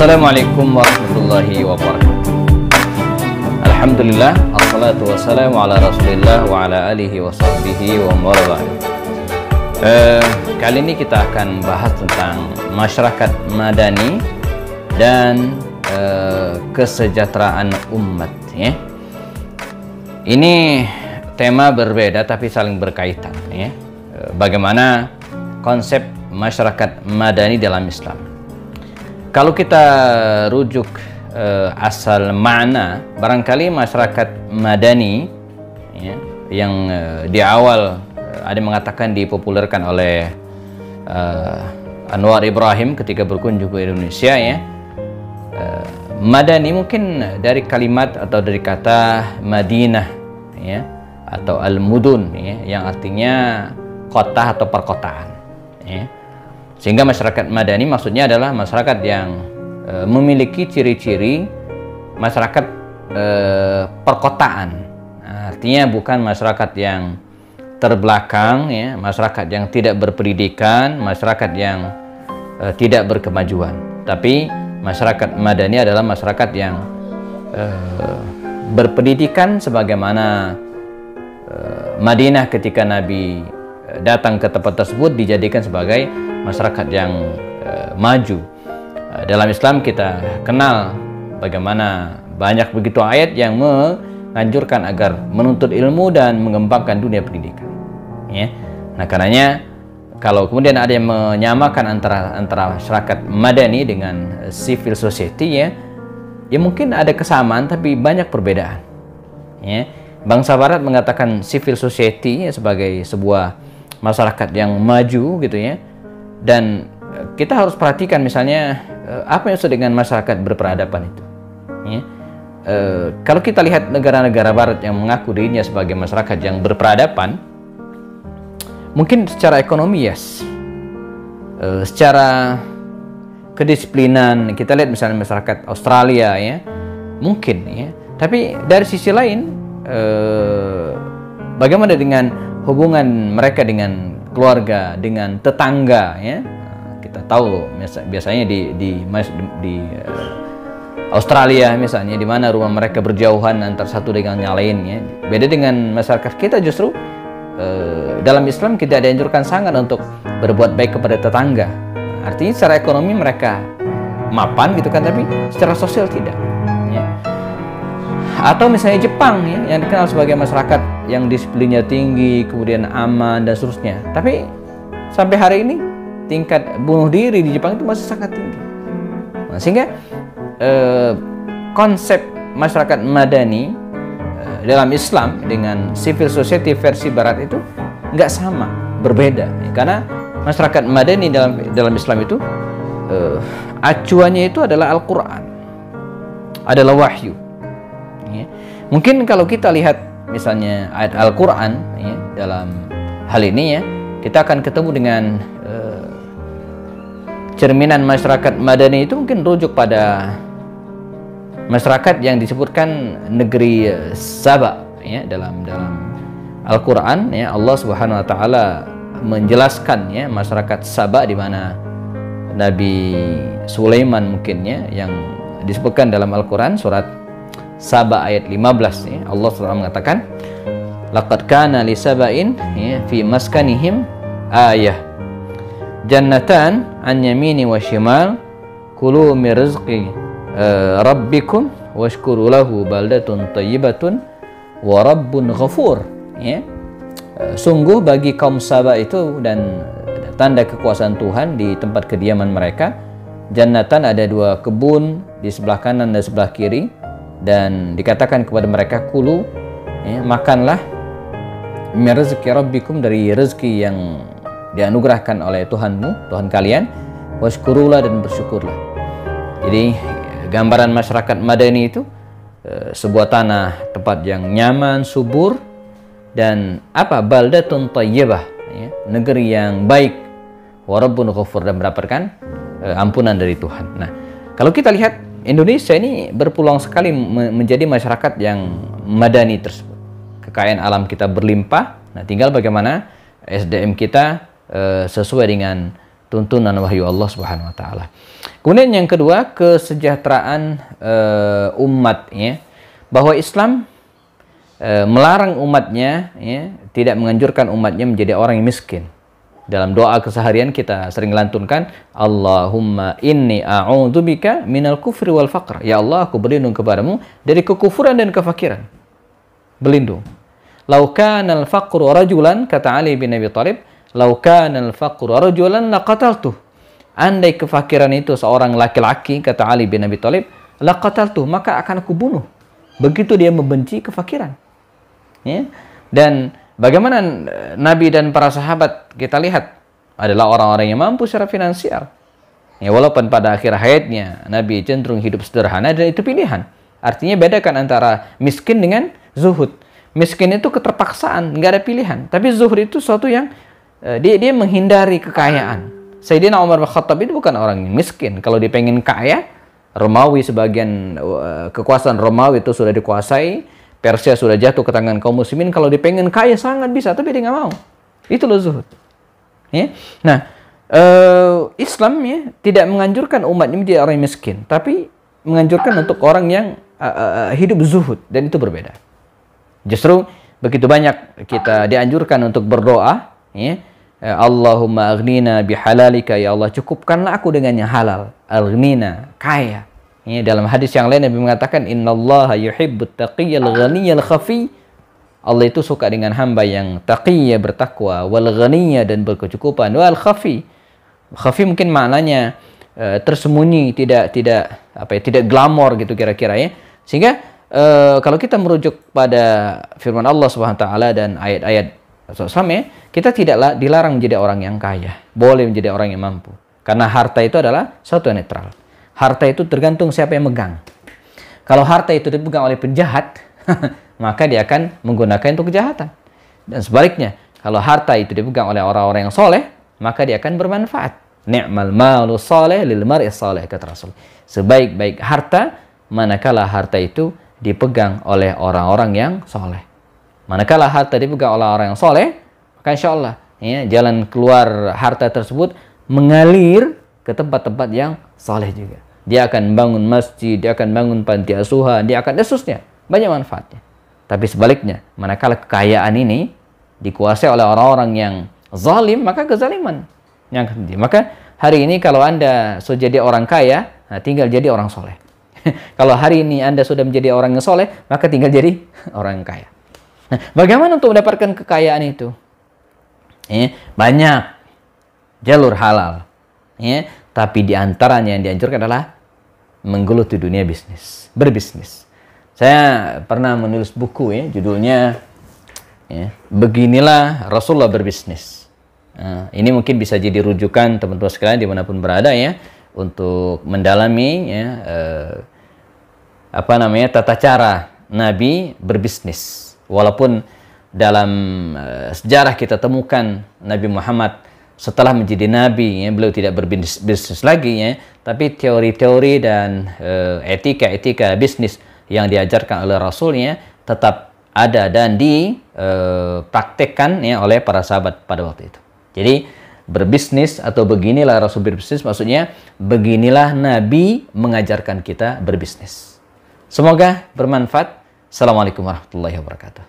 Assalamualaikum warahmatullahi wabarakatuh. Alhamdulillah, assalatu wassalamu ala rasulillah wa ala alihi wa sahbihi wa mawala. Kali ini kita akan bahas tentang masyarakat madani dan kesejahteraan umat, ya. Ini tema berbeda tapi saling berkaitan, ya. Bagaimana konsep masyarakat madani dalam Islam. Kalau kita rujuk asal makna, barangkali masyarakat madani, ya, yang di awal ada mengatakan dipopulerkan oleh Anwar Ibrahim ketika berkunjung ke Indonesia, ya. Madani mungkin dari kalimat atau dari kata Madinah, ya, atau al-mudun, ya, yang artinya kota atau perkotaan, ya. Sehingga masyarakat madani maksudnya adalah masyarakat yang memiliki ciri-ciri masyarakat perkotaan. Artinya bukan masyarakat yang terbelakang, ya, masyarakat yang tidak berpendidikan, masyarakat yang tidak berkemajuan. Tapi masyarakat madani adalah masyarakat yang berpendidikan sebagaimana Madinah ketika Nabi datang ke tempat tersebut dijadikan sebagai masyarakat yang maju. Dalam Islam kita kenal bagaimana banyak begitu ayat yang menganjurkan agar menuntut ilmu dan mengembangkan dunia pendidikan, ya. Nah, karenanya kalau kemudian ada yang menyamakan antara masyarakat madani dengan civil society, ya mungkin ada kesamaan tapi banyak perbedaan, ya. Bangsa Barat mengatakan civil society, ya, sebagai sebuah masyarakat yang maju, gitu, ya. Dan kita harus perhatikan misalnya apa yang maksud dengan masyarakat berperadaban itu, ya. Kalau kita lihat negara-negara barat yang mengaku dirinya sebagai masyarakat yang berperadaban, mungkin secara ekonomi, yes, secara kedisiplinan kita lihat misalnya masyarakat Australia, ya, mungkin, ya. Tapi dari sisi lain, bagaimana dengan hubungan mereka dengan keluarga, dengan tetangga, ya. Kita tahu biasanya di Australia misalnya, di mana rumah mereka berjauhan antar satu dengan yang lainnya. Beda dengan masyarakat kita, justru dalam Islam kita dianjurkan sangat untuk berbuat baik kepada tetangga. Artinya secara ekonomi mereka mapan, gitu kan, tapi secara sosial tidak, ya. Atau misalnya Jepang, ya, yang dikenal sebagai masyarakat yang disiplinnya tinggi, kemudian aman dan seterusnya. Tapi sampai hari ini tingkat bunuh diri di Jepang itu masih sangat tinggi. Nah, sehingga konsep masyarakat madani dalam Islam dengan civil society versi Barat itu nggak sama, berbeda, ya. Karena masyarakat madani dalam Islam itu acuannya itu adalah Al-Quran, adalah wahyu. Ya. Mungkin kalau kita lihat misalnya ayat Al-Quran, ya, dalam hal ini, ya, kita akan ketemu dengan cerminan masyarakat madani itu mungkin rujuk pada masyarakat yang disebutkan negeri Saba, ya, dalam Al-Quran, ya. Allah Subhanahu wa taala menjelaskan, ya, masyarakat Saba di mana Nabi Sulaiman mungkin, ya, yang disebutkan dalam Al-Quran surat Saba ayat 15, ya. Allah SWT mengatakan, laqad kana li saba'in, ya, fi maskanihim ayah jannatan an yamini wa shimal kulu min rizqi rabbikum washkuru lahu baldatun thayyibatun wa rabbun ghafur, ya. Sungguh bagi kaum Saba itu dan tanda kekuasaan Tuhan di tempat kediaman mereka, jannatan, ada dua kebun di sebelah kanan dan sebelah kiri, dan dikatakan kepada mereka kulu, ya, makanlah min rizqi rabbikum, dari rezeki yang dianugerahkan oleh Tuhanmu, Tuhan kalian, washkurulah, dan bersyukurlah. Jadi gambaran masyarakat madani itu sebuah tanah, tempat yang nyaman, subur, dan baldatun thayyibah, ya, negeri yang baik, wa rabbun ghafur, dan mendapatkan ampunan dari Tuhan. Nah, kalau kita lihat Indonesia ini berpeluang sekali menjadi masyarakat yang madani tersebut. Kekayaan alam kita berlimpah. Nah, tinggal bagaimana SDM kita sesuai dengan tuntunan wahyu Allah Subhanahu wa taala. Kemudian yang kedua, kesejahteraan umat, ya. Bahwa Islam melarang umatnya, ya, tidak menganjurkan umatnya menjadi orang yang miskin. Dalam doa keseharian kita sering lantunkan, Allahumma inni a'udzubika minal kufri wal faqr. Ya Allah, aku berlindung kepadamu dari kekufuran dan kefakiran. Berlindung. Lau kana al-faqru rajulan, kata Ali bin Abi Thalib, lau kana al-faqru rajulan laqataltuh. Andai kefakiran itu seorang laki-laki, kata Ali bin Abi Thalib, laqataltuh, maka akan aku bunuh. Begitu dia membenci kefakiran. Ya. Dan bagaimana Nabi dan para sahabat kita lihat adalah orang-orang yang mampu secara finansial. Ya, walaupun pada akhir hayatnya Nabi cenderung hidup sederhana, dan itu pilihan. Artinya bedakan antara miskin dengan zuhud. Miskin itu keterpaksaan, nggak ada pilihan. Tapi zuhud itu sesuatu yang dia menghindari kekayaan. Sayyidina Umar bin Khattab itu bukan orang yang miskin. Kalau dia pengen kaya, Romawi, sebagian kekuasaan Romawi itu sudah dikuasai, Persia sudah jatuh ke tangan kaum muslimin. Kalau dia pengen kaya sangat bisa, tapi dia nggak mau. Itu loh zuhud. Ya? Nah, Islam, ya, tidak menganjurkan umatnya menjadi orang yang miskin, tapi menganjurkan untuk orang yang hidup zuhud, dan itu berbeda. Justru begitu banyak kita dianjurkan untuk berdoa, ya, Allahumma aghnina bihalalika, ya Allah cukupkanlah aku dengan yang halal. Aghnina, kaya. Ya, dalam hadis yang lain Nabi mengatakan, innallaha yuhibbut taqiyyal ghaniyal khafi. Allah itu suka dengan hamba yang taqiyya, bertakwa, wal ghaniyya, dan berkecukupan, wal khafi. Khafi mungkin maknanya tersembunyi, tidak glamor gitu kira-kira, ya. Sehingga kalau kita merujuk pada firman Allah Subhanahu wa taala dan ayat-ayat sama, kita tidaklah dilarang menjadi orang yang kaya, boleh menjadi orang yang mampu. Karena harta itu adalah sesuatu yang netral. Harta itu tergantung siapa yang megang. Kalau harta itu dipegang oleh penjahat, maka dia akan menggunakan untuk kejahatan. Dan sebaliknya, kalau harta itu dipegang oleh orang-orang yang soleh, maka dia akan bermanfaat. Ni'mal malu soleh lil mar'i soleh, kata Rasul. Sebaik-baik harta, manakala harta itu dipegang oleh orang-orang yang soleh. Manakala harta dipegang oleh orang yang soleh, maka insya Allah, ya, jalan keluar harta tersebut mengalir ke tempat-tempat yang soleh juga. Dia akan bangun masjid, dia akan bangun panti asuhan, dia akan yesusnya, banyak manfaatnya. Tapi sebaliknya, manakala kekayaan ini dikuasai oleh orang-orang yang zalim, maka kezaliman yang terjadi. Maka hari ini kalau Anda sudah jadi orang kaya, nah, tinggal jadi orang soleh. Kalau hari ini Anda sudah menjadi orang yang soleh, maka tinggal jadi orang yang kaya. Nah, bagaimana untuk mendapatkan kekayaan itu? Banyak jalur halal, ya, tapi diantaranya yang dianjurkan adalah menggeluti dunia bisnis, berbisnis. Saya pernah menulis buku, ya, judulnya, ya, Beginilah Rasulullah Berbisnis. Nah, ini mungkin bisa jadi rujukan teman-teman sekalian dimanapun berada, ya, untuk mendalami, ya, tata cara Nabi berbisnis. Walaupun dalam sejarah kita temukan Nabi Muhammad setelah menjadi Nabi, ya, beliau tidak berbisnis lagi, ya, tapi teori-teori dan etika-etika bisnis yang diajarkan oleh Rasulnya tetap ada dan dipraktekkan, ya, oleh para sahabat pada waktu itu. Jadi berbisnis atau beginilah Rasul berbisnis, maksudnya beginilah Nabi mengajarkan kita berbisnis. Semoga bermanfaat. Assalamualaikum warahmatullahi wabarakatuh.